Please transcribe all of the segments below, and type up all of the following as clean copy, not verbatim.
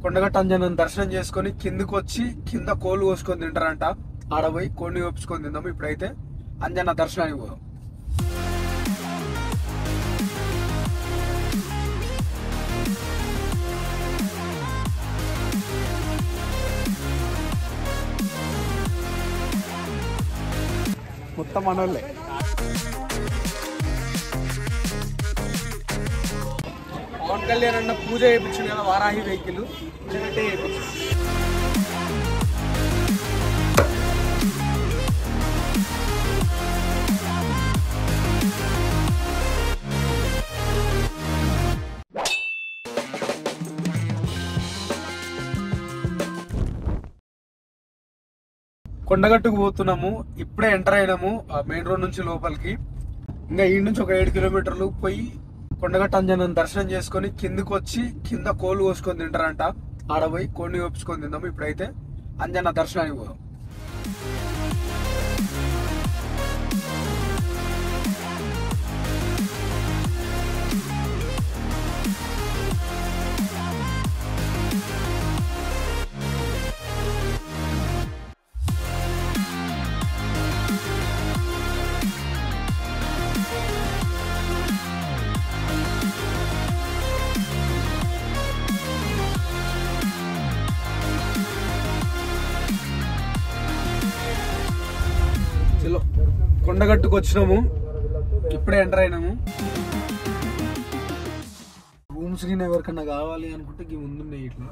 కొండగట్ట అంజనం దర్శనం చేసుకొని కిందకు వచ్చి కింద కోళ్ళు కోసుకొని తింటారంట. ఆడ పోయి కోడిని ఒప్పుకొని తిందాము. ఇప్పుడైతే అంజన్న దర్శనానికి పోదాం. మొత్తం మనోళ్ళే. పవన్ కళ్యాణ్ అన్న పూజ చేయించింది కదా, వారాహి వెహికల్ చేయించింది. కొండగట్టుకు పోతున్నాము. ఇప్పుడే ఎంటర్ అయినాము మెయిన్ రోడ్ నుంచి లోపలికి. ఇంకా ఈ నుంచి ఒక 7 కిలోమీటర్లు పోయి కొండగట్ట అంజనం దర్శనం చేసుకొని కిందకు వచ్చి కింద కోళ్ళు కోసుకొని తింటారంట. ఆడ పోయి కోడిని ఒప్పుకొని తిందాము. ఇప్పుడైతే అంజన్న దర్శనానికి పోదాం. కొండగట్టుకు వచ్చినాము. ఇప్పుడే ఎంటర్ అయినాము. రూమ్స్ గిన ఎవరికన్నా కావాలి అనుకుంటే ఇవి ముందున్నాయి. ఇట్లా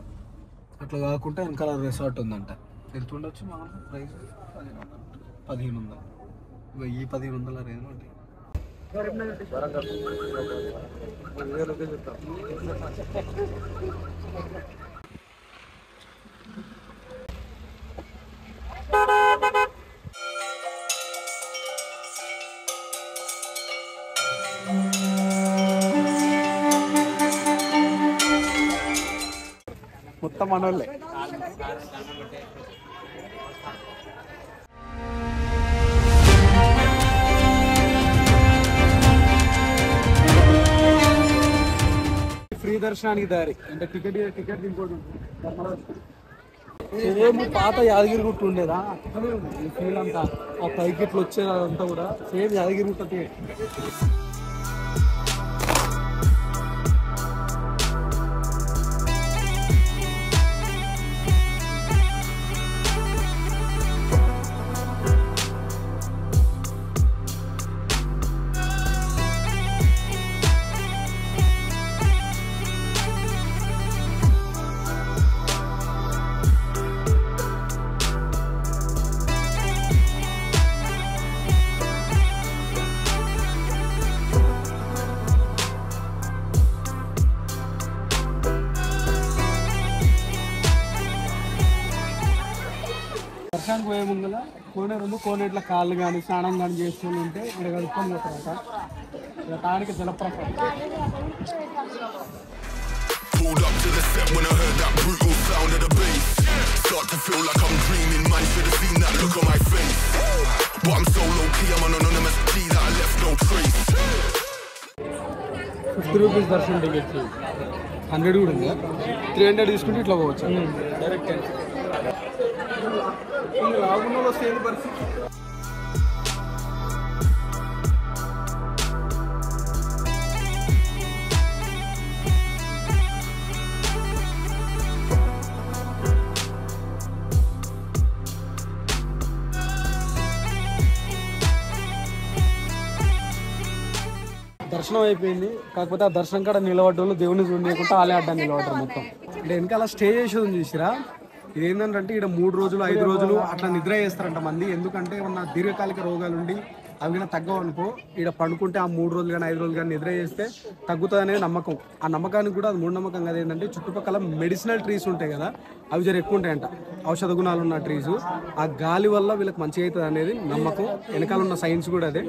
అట్లా కాకుండా వెనకాల రిసార్ట్ ఉందంట. ఎంత ఉండొచ్చు మనం ప్రైస్? 1500. 1500 రేంజ్ ఉంటాయి. మొత్తం మనోళ్ళే. ఫ్రీ దర్శనానికి దారి అంటే టికెట్ ఇంకోటి సేమ్ పాత యాదగిరి గుట్ట ఉండేదా అట్లనే ఉంది. ఈ ఫీల్ అంతా ఆ పైకి ఇట్లా వచ్చేదంతా కూడా సేమ్ యాదగిరి గుట్ట టికెట్. దర్శనానికి పోయే ముందుల కోనేట్ల కాళ్ళు కానీ స్నానం కానీ చేస్తూ ఉంటే ఇక్కడ కలుపుకొని పోతారట. ఇక్కడ తానికి జలప్రపాతం. ₹50 దర్శనం టికెట్ 100 కూడా ఉంది. 300 తీసుకుంటే ఇట్లా పోవచ్చు డైరెక్ట్. లాగున్న వస్తే పరిస్థితి. దర్శనం అయిపోయింది. కాకపోతే ఆ దర్శనం కాడ నిలబడ్డోళ్ళు దేవుని చూడకుండా ఆలే అడ్డాన్ని నిలబడ్డారు మొత్తం. అంటే వెనకాల స్టే చేసేది చూసిరా. ఇదేంటంటే ఇక్కడ 3 రోజులు 5 రోజులు అట్లా నిద్ర చేస్తారంట మంది. ఎందుకంటే ఏమన్నా దీర్ఘకాలిక రోగాలు ఉండి అవి కూడా తగ్గవు అనుకో, ఇక్కడ పండుకుంటే ఆ 3 రోజులు కానీ 5 రోజులు కానీ నిద్ర చేస్తే తగ్గుతుంది అనేది నమ్మకం. ఆ నమ్మకానికి కూడా అది మూఢనమ్మకం కదా. ఏంటంటే చుట్టుపక్కల మెడిసినల్ ట్రీస్ ఉంటాయి కదా, అవి జర ఎక్కువ ఉంటాయంట, ఔషధ గుణాలు ఉన్న ట్రీస్. ఆ గాలి వల్ల వీళ్ళకి మంచిగా అవుతుంది అనేది నమ్మకం. వెనకాల ఉన్న సైన్స్ కూడా అదే.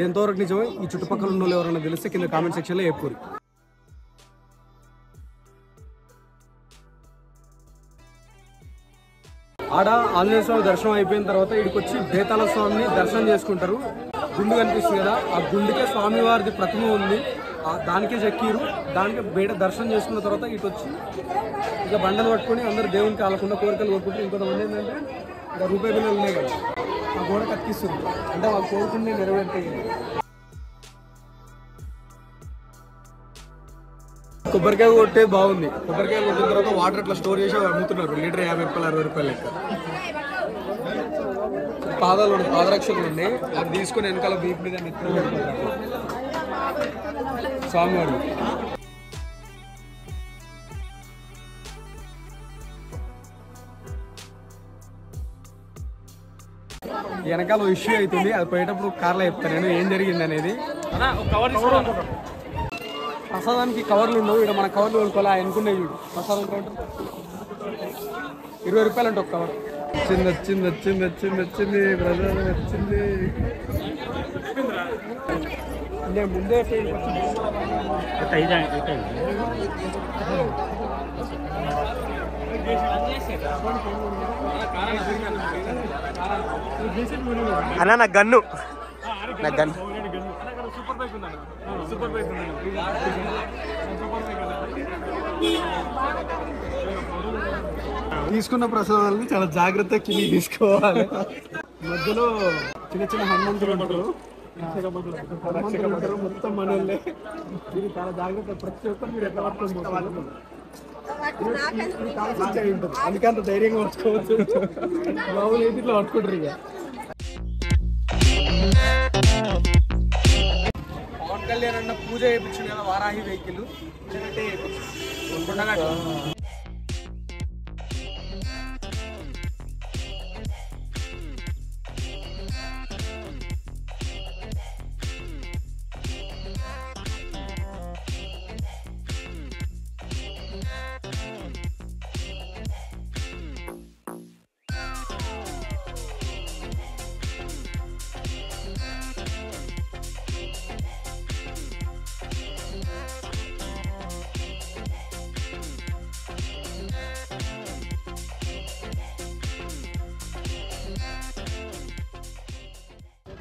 ఎంతవరకు నిజమే ఈ చుట్టుపక్కల ఉన్న వాళ్ళు ఎవరైనా తెలిస్తే కింద కామెంట్ సెక్షన్లో చెప్పుకోరు. ఆడ ఆంజనేయ స్వామి దర్శనం అయిపోయిన తర్వాత ఇక్కడికి వచ్చి బేతాళ స్వామిని దర్శనం చేసుకుంటారు. గుండు కనిపిస్తుంది కదా, ఆ గుండుకే స్వామివారిది ప్రతిమ ఉంది. దానికే చెక్కిరు. దానికి బయట దర్శనం చేసుకున్న తర్వాత ఇటు వచ్చి ఇక బండలు పట్టుకొని అందరు దేవునికి కాలకుండా కోరికలు కోరుకుంటారు. ఇంకొంతమంది ఏంటంటే ఇక్కడ రూపాయి బిల్లులు ఉన్నాయి కదా, ఆ గోడ కత్తిస్తుంది అంటే వాళ్ళు కోరుకుంటే నెరవేర్తాయి. కొబ్బరికాయ కొట్టే బాగుంది. కొబ్బరికాయ కొట్టిన తర్వాత వాటర్ అట్లా స్టోర్ చేసి అమ్ముతున్నారు. లీటర్ 50 రూపాయలు 60 రూపాయలు లెక్క. పాదరక్షలు ఉన్నాయి, అది తీసుకొని వెనకాల బీప్ మీద నెత్తులు పెట్టుకుంటారు స్వామివారు. వెనకాల ఇష్యూ అవుతుంది, అది పోయేటప్పుడు కార్లో చెప్తాను నేను ఏం జరిగింది అనేది. ప్రసాదానికి కవర్లు ఉండవు, ఇక్కడ మన కవర్లు కొనుక్కోవాలి. ఎన్నుకున్నాయి చూడు ప్రసాదం కౌంటర్ 20 రూపాయలు అంటే ఒక కవర్. వచ్చింది ప్రసాదం వచ్చింది. నేను ముందే అన్నా నా గన్ను తీసుకున్న ప్రసాదాలని చాలా జాగ్రత్తగా కింద తీసుకోవాలి. మధ్యలో చిన్న చిన్న హనుమంతులు ఉంటారు, మొత్తం మనోళ్ళే. మీరు చాలా జాగ్రత్త, ప్రతి ఒక్కరు మీరు ఎట్లా పట్టుకొని ఉంటుంది. అందుకే అంత ధైర్యంగా పట్టుకోవచ్చు. మామూలు ఏంటి ఇట్లా పట్టుకుంటారు. ఇక పవన్ కళ్యాణ్ అన్న పూజ చేయించింది కదా, వారాహి వెహికల్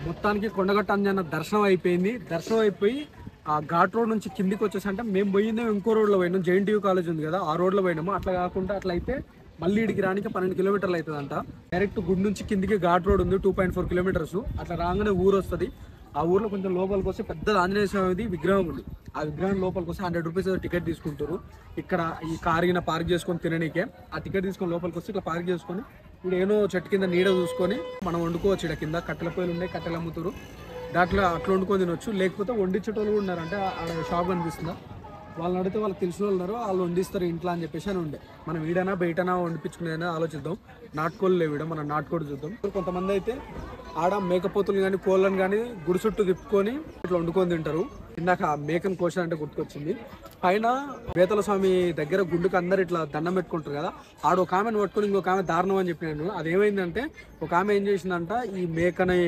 మొత్తానికి కొండగట్ట అంజన్న దర్శనం అయిపోయింది. దర్శనం అయిపోయి ఆ ఘాట్ రోడ్ నుంచి కిందికి వచ్చేసి, అంటే మేము పోయిందే ఇంకో రోడ్లో పోయినాం, JNTU కాలేజ్ ఉంది కదా, ఆ రోడ్లో పోయినాము. అట్లా కాకుండా అట్లా అయితే మళ్ళీ ఇడికి రానికి 12 కిలోమీటర్లు అవుతుందంట. డైరెక్ట్ గుడి నుంచి కిందికి ఘాట్ రోడ్ ఉంది 2.4 కిలోమీటర్స్. అట్లా రాగానే ఊరు వస్తుంది. ఆ ఊర్లో కొంచెం లోపలికి వస్తే పెద్ద ఆంజనేయ స్వామిది విగ్రహం ఉంది. ఆ విగ్రహం లోపలికి వస్తే 100 రూపీస్ టికెట్ తీసుకుంటారు. ఇక్కడ ఈ కారుగిన పార్క్ చేసుకొని తిననీకే ఆ టికెట్ తీసుకొని లోపలికి వస్తే ఇట్లా పార్క్ చేసుకొని ఇప్పుడు ఏనో చెట్టు కింద నీడ చూసుకొని మనం వండుకోవచ్చు. ఇక్కడ కింద కట్టెల పొయ్యిలు ఉన్నాయి, కట్టెలు అమ్ముతారు. దాంట్లో అట్లా వండుకొని తినొచ్చు. లేకపోతే వండించేటోళ్ళు కూడా ఉన్నారు. అంటే ఆడ షాప్ కనిపిస్తుందా, వాళ్ళని అడిగితే వాళ్ళకి తెలిసిన వాళ్ళు ఉన్నారు, వాళ్ళు వండిస్తారు ఇంట్లో అని చెప్పేసి అని ఉండే. మనం వీడైనా బయటనా వండిపించుకునేదైనా ఆలోచిద్దాం. నాటుకోళ్ళు లేవు, మనం నాటుకోడి చూద్దాం. కొంతమంది అయితే ఆడ మేకపోతులు కానీ కోళ్ళని కానీ గుడి చుట్టూ తిప్పుకొని ఇట్లా వండుకొని తింటారు. ఇందాక మేకను కోసాలంటే గుర్తుకొచ్చింది. పైన వేతల స్వామి దగ్గర గుండుకు అందరు ఇట్లా దండం పెట్టుకుంటారు కదా, ఆడ ఒక ఆమెను పట్టుకొని ఇంకొక ఆమె దారుణం అని చెప్పినాను. అదేమైందంటే ఒక ఆమె ఏం చేసిందంట, ఈ మేకని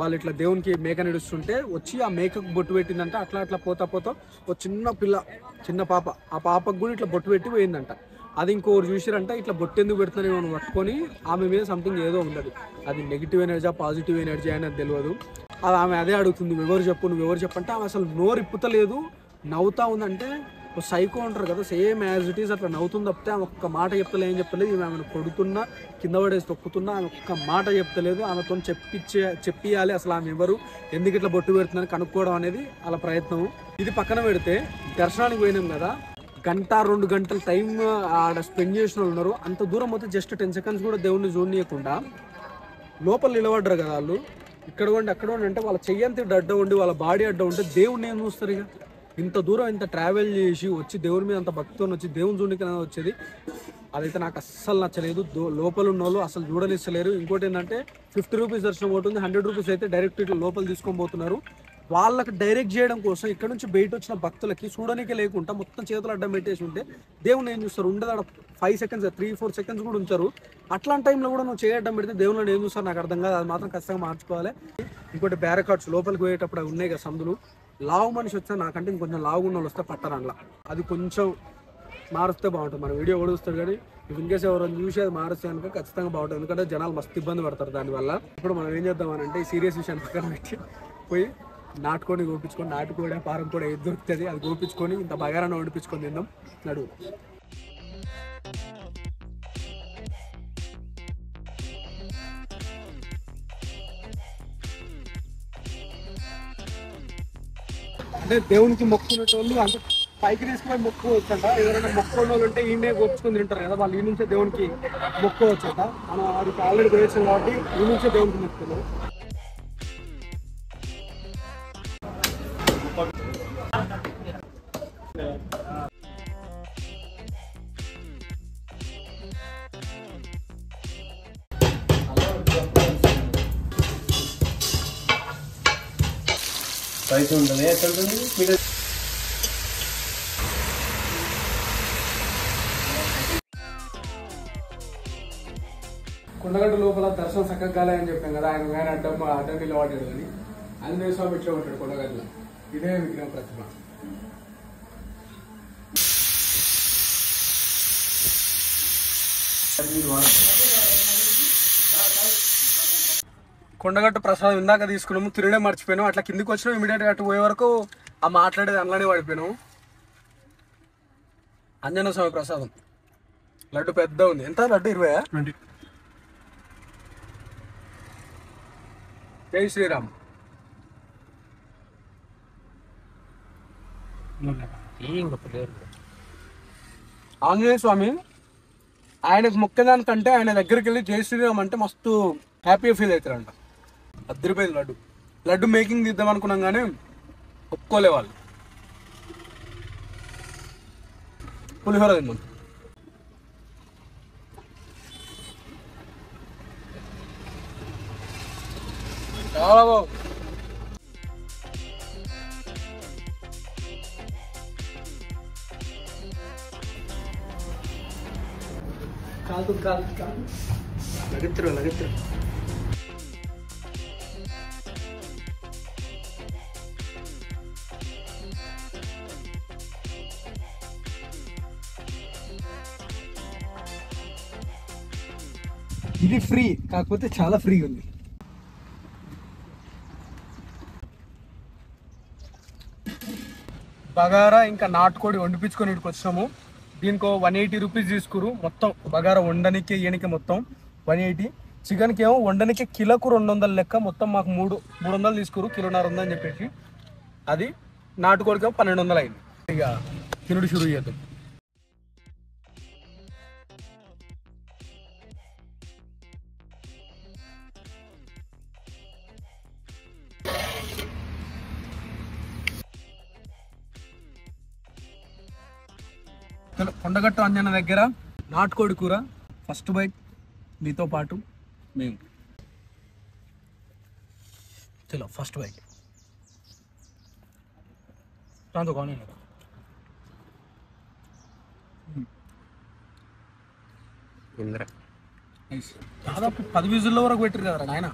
వాళ్ళు ఇట్లా దేవునికి మేకని ఇడుస్తుంటే వచ్చి ఆ మేకకు బొట్టు పెట్టిందంట. అట్లా అట్లా పోతా ఒక చిన్న పిల్ల, చిన్న పాప, ఆ పాపకు కూడా ఇట్లా బొట్టు పెట్టి పోయిందంట. అది ఇంకోరు చూసిరంట, ఇట్లా బొట్టు ఎందుకు పెడుతున్నారేమో అని పట్టుకొని ఆమె మీద సంథింగ్ ఏదో ఉండదు. అది నెగిటివ్ ఎనర్జీ పాజిటివ్ ఎనర్జీ అనేది తెలియదు. అది ఆమె అదే అడుగుతుంది, నువ్వెవరు చెప్పంటే ఆమె అసలు నోరు ఇప్పుతలేదు, నవ్వుతా ఉందంటే సైకో అంటారు కదా, సేమ్ యాజ్ ఇట్ ఈస్ అట్లా నవ్వుతుంది తప్పితే ఆమె ఒక్క మాట చెప్తలేదు. ఏం చెప్పలేదు. ఆమెను కొడుతున్నా, కింద పడేసి తొక్కుతున్నా, ఆమె ఒక్క మాట చెప్తలేదు. ఆమెతో చెప్పియాలి అసలు ఆమె ఎవరు, ఎందుకు ఇట్లా బొట్టు పెడుతుందని కనుక్కోవడం అనేది అలా ప్రయత్నం. ఇది పక్కన పెడితే దర్శనానికి పోయినాం కదా, 1-2 గంటల టైం ఆడ స్పెండ్ చేసిన వాళ్ళు ఉన్నారు. అంత దూరం పోతే జస్ట్ 10 సెకండ్స్ కూడా దేవుణ్ణి చూడనీయకుండా లోపల నిలబడ్డారు కదా వాళ్ళు. ఇక్కడ ఉండి అక్కడ ఉండి అంటే వాళ్ళ చెయ్యంతి అడ్డ ఉండి వాళ్ళ బాడీ అడ్డ ఉంటే దేవుణ్ణి ఏం చూస్తారు? ఇక ఇంత దూరం ఇంత ట్రావెల్ చేసి వచ్చి దేవుని మీద అంత భక్తితో వచ్చి దేవుని చూడడానికి వచ్చేది, అదైతే నాకు అస్సలు నచ్చలేదు. లోపల ఉన్న వాళ్ళు అసలు చూడనిస్తలేరు. ఇంకోటి ఏంటంటే 50 రూపీస్ దర్శనం అవుతుంది, 100 రూపీస్ అయితే డైరెక్ట్ ఇట్లా లోపల తీసుకొని పోతున్నారు. వాళ్ళకి డైరెక్ట్ చేయడం కోసం ఇక్కడ నుంచి బయట వచ్చిన భక్తులకి చూడడానికి లేకుండా మొత్తం చేతులు అడ్డం పెట్టేసి ఉంటే దేవుని ఏం చూస్తారు? ఉండదు ఆడ 5 సెకండ్స్ 3-4 సెకండ్స్ కూడా ఉంచారు. అట్లాంటి టైంలో కూడా నువ్వు చేయడం పెడితే దేవుని ఏం చూస్తారు నాకు అర్థం కాదు. అది మాత్రం ఖచ్చితంగా మార్చుకోవాలి. ఇంకోటి బ్యారికాడ్స్ లోపలికి పోయేటప్పుడు అవి ఉన్నాయి కదా సందులు, లావు మనిషి వచ్చినా నాకంటే ఇంకొంచెం లావు ఉన్న వాళ్ళు వస్తే పట్టరు అందులో. అది కొంచెం మారుస్తే బాగుంటుంది. మన వీడియో కూడా చూస్తారు కానీ ఇన్కేస్ ఎవరైనా చూసి అది మారుస్తే కనుక ఖచ్చితంగా బాగుంటుంది. ఎందుకంటే జనాలు మస్తు ఇబ్బంది పడతారు దానివల్ల. ఇప్పుడు మనం ఏం చేద్దామని అంటే ఈ సీరియస్ విషయాన్ని పక్కన పెట్టి పోయి నాటుకోడి కోపించుకొని, నాటుకోడి పారం కూడా ఏది దొరుకుతుంది అది కోపించుకొని ఇంత బగారాన్ని వండిపించుకొని తిందాం. నడు అంటే దేవునికి మొక్కుకునేటోళ్ళు అంటే పైకి తీసుకుపోయి మొక్కుకోవచ్చంట. ఎవరైనా మొక్కుకునే వాళ్ళు ఉంటే ఈయనే కోపించుకొని తింటారు కదా, వాళ్ళు ఈ నుంచే దేవునికి మొక్కుకోవచ్చంట. మనం వారికి ఆల్రెడీ వేసాం కాబట్టి ఈ నుంచే దేవునికి మొక్కుతున్నాం. పైసలు ఉంటుంది ఎక్కడ మీరు కొండగట్టు లోపల దర్శనం చక్కగా కాలేదని చెప్పాం కదా, ఆయన అడ్డం నిలబడ్డాడు కానీ ఆంజనేయ స్వామి ఇట్లా ఉంటాడు కొండగట్టులో. ఇదే విగ్రహం ప్రతిమ. కొండగట్టు ప్రసాదం ఇందాక తీసుకున్నాము, తిరిగే మర్చిపోయినాం. అట్లా కిందికి వచ్చినాం, ఇమీడియట్గా అటు పోయే వరకు ఆ మాట్లాడేది అందులోనే పడిపోయినాం. ఆంజనేయ స్వామి ప్రసాదం లడ్డు పెద్ద ఉంది. ఎంత లడ్డు? 20. జై శ్రీరామ్. ఆంజనేయ స్వామి ఆయనకు మొక్కదానికంటే ఆయన దగ్గరికి వెళ్ళి జై శ్రీరామ్ అంటే మస్తు హ్యాపీగా ఫీల్ అవుతారంట. అద్దరిపోయింది లడ్డు. లడ్డు మేకింగ్ తీద్దాం అనుకున్నాం కానీ ఒప్పుకోలే వాళ్ళు. పులిహోర తిన్నాం. చాలా బాగుంది. లగెత్తరు ఇది ఫ్రీ, కాకపోతే చాలా ఫ్రీ ఉంది. బగారా ఇంకా నాటుకోడి వండిపించుకొని ఇక్కడికి వచ్చినాము. దీనికి 180 రూపీస్ తీసుకురు. మొత్తం బగారా వండనికి ఈయనకి మొత్తం 180. చికెన్కి ఏమో వండనికి కిలోకు 200 లెక్క. మొత్తం మాకు 300 తీసుకురు, కిలోన్నర ఉందని చెప్పేసి. అది నాటుకోడికి ఏమో 1200 అయింది. ఇక తినుడు షురూ చేద్దాం. కొండగట్టు అంజన దగ్గర నాటుకోడి కూర ఫస్ట్ బైట్ మీతో పాటు మేము. చలో ఫస్ట్ బైట్. దాంతో కానీ దాదాపు 10 విజుల్లో వరకు పెట్టారు కదా నాయన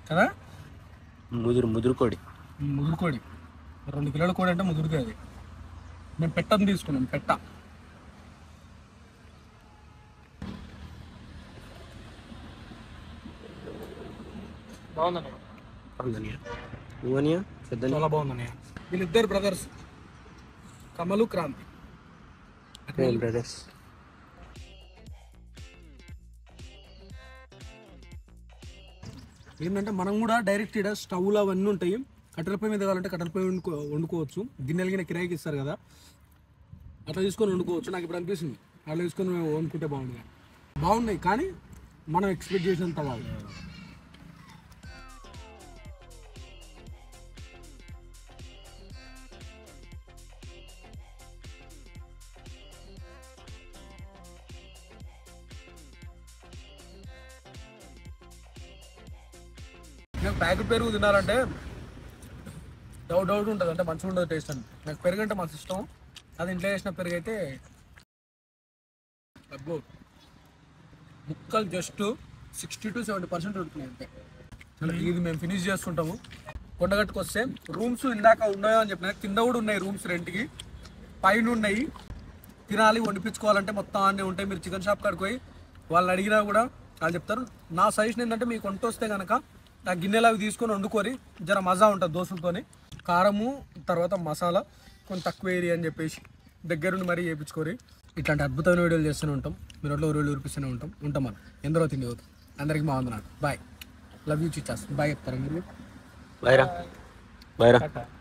కదా. ముదురు కోడి 2 కిలోల కోడి అంటే ముదురుది. అది మేము పెట్టని తీసుకున్నాం. పెట్ట బాగుందన్నయ్య. చాలా బాగుందన్నయ్య. వీళ్ళిద్దరు బ్రదర్స్ కమలు క్రాంతి బ్రదర్స్. ఏంటంటే మనం కూడా డైరెక్ట్ ఇక్కడ స్టవ్లు అవన్నీ ఉంటాయి. కట్టెల పొయ్యి మీద కావాలంటే కట్టెల పొయ్యి వండుకోవచ్చు. గిన్నెలు గిన్నె కిరాయికి ఇస్తారు కదా, అట్లా తీసుకొని వండుకోవచ్చు. నాకు ఇప్పుడు అనిపిస్తుంది అట్లా తీసుకొని వండుకుంటే బాగున్నాయి కానీ మనం ఎక్స్పెక్ట్ చేసినంత బాగుంది. నాకు ప్యాకెట్ పెరుగు తినాలంటే డౌట్ ఉంటుంది, అంటే మంచిగా ఉండదు టేస్ట్ అని. నాకు పెరుగు అంటే మస్తు ఇష్టం. అది ఇంట్లో చేసిన పెరుగు అయితే అబ్బో ముక్కలు జస్ట్ 60 to 70% ఉడుకున్నాయి అంతే. ఇది మేము ఫినిష్ చేసుకుంటాము. కొండగట్టుకు వస్తే రూమ్స్ ఇందాక ఉన్నాయో అని చెప్పిన, కింద కూడా ఉన్నాయి రూమ్స్ రెంట్కి, పైన ఉన్నాయి. తినాలి వండిపించుకోవాలంటే మొత్తం అన్నీ ఉంటాయి. మీరు చికెన్ షాప్ కాడికి పోయి వాళ్ళని అడిగినా కూడా వాళ్ళు చెప్తారు. నా సజెషన్ ఏంటంటే మీకు వంట వస్తే కనుక ఆ గిన్నెలు అవి తీసుకొని వండుకొని జర మజా ఉంటుంది దోశలతోని. కారము తర్వాత మసాలా కొంచెం తక్కువ ఏరియా అని చెప్పేసి దగ్గరుండి మరీ చేయించుకోరి. ఇట్లాంటి అద్భుతమైన వీడియోలు చేస్తూనే ఉంటాం, మీరు రోడ్లో ఊరు చూపిస్తూనే ఉంటాం మనం. ఎందరో తిండి అవుతుంది. అందరికీ బాగుంది నాకు. బాయ్, లవ్ యూ చిచ్చాస్. బాయ్ చెప్తారా మీరు? బాయ్ రా.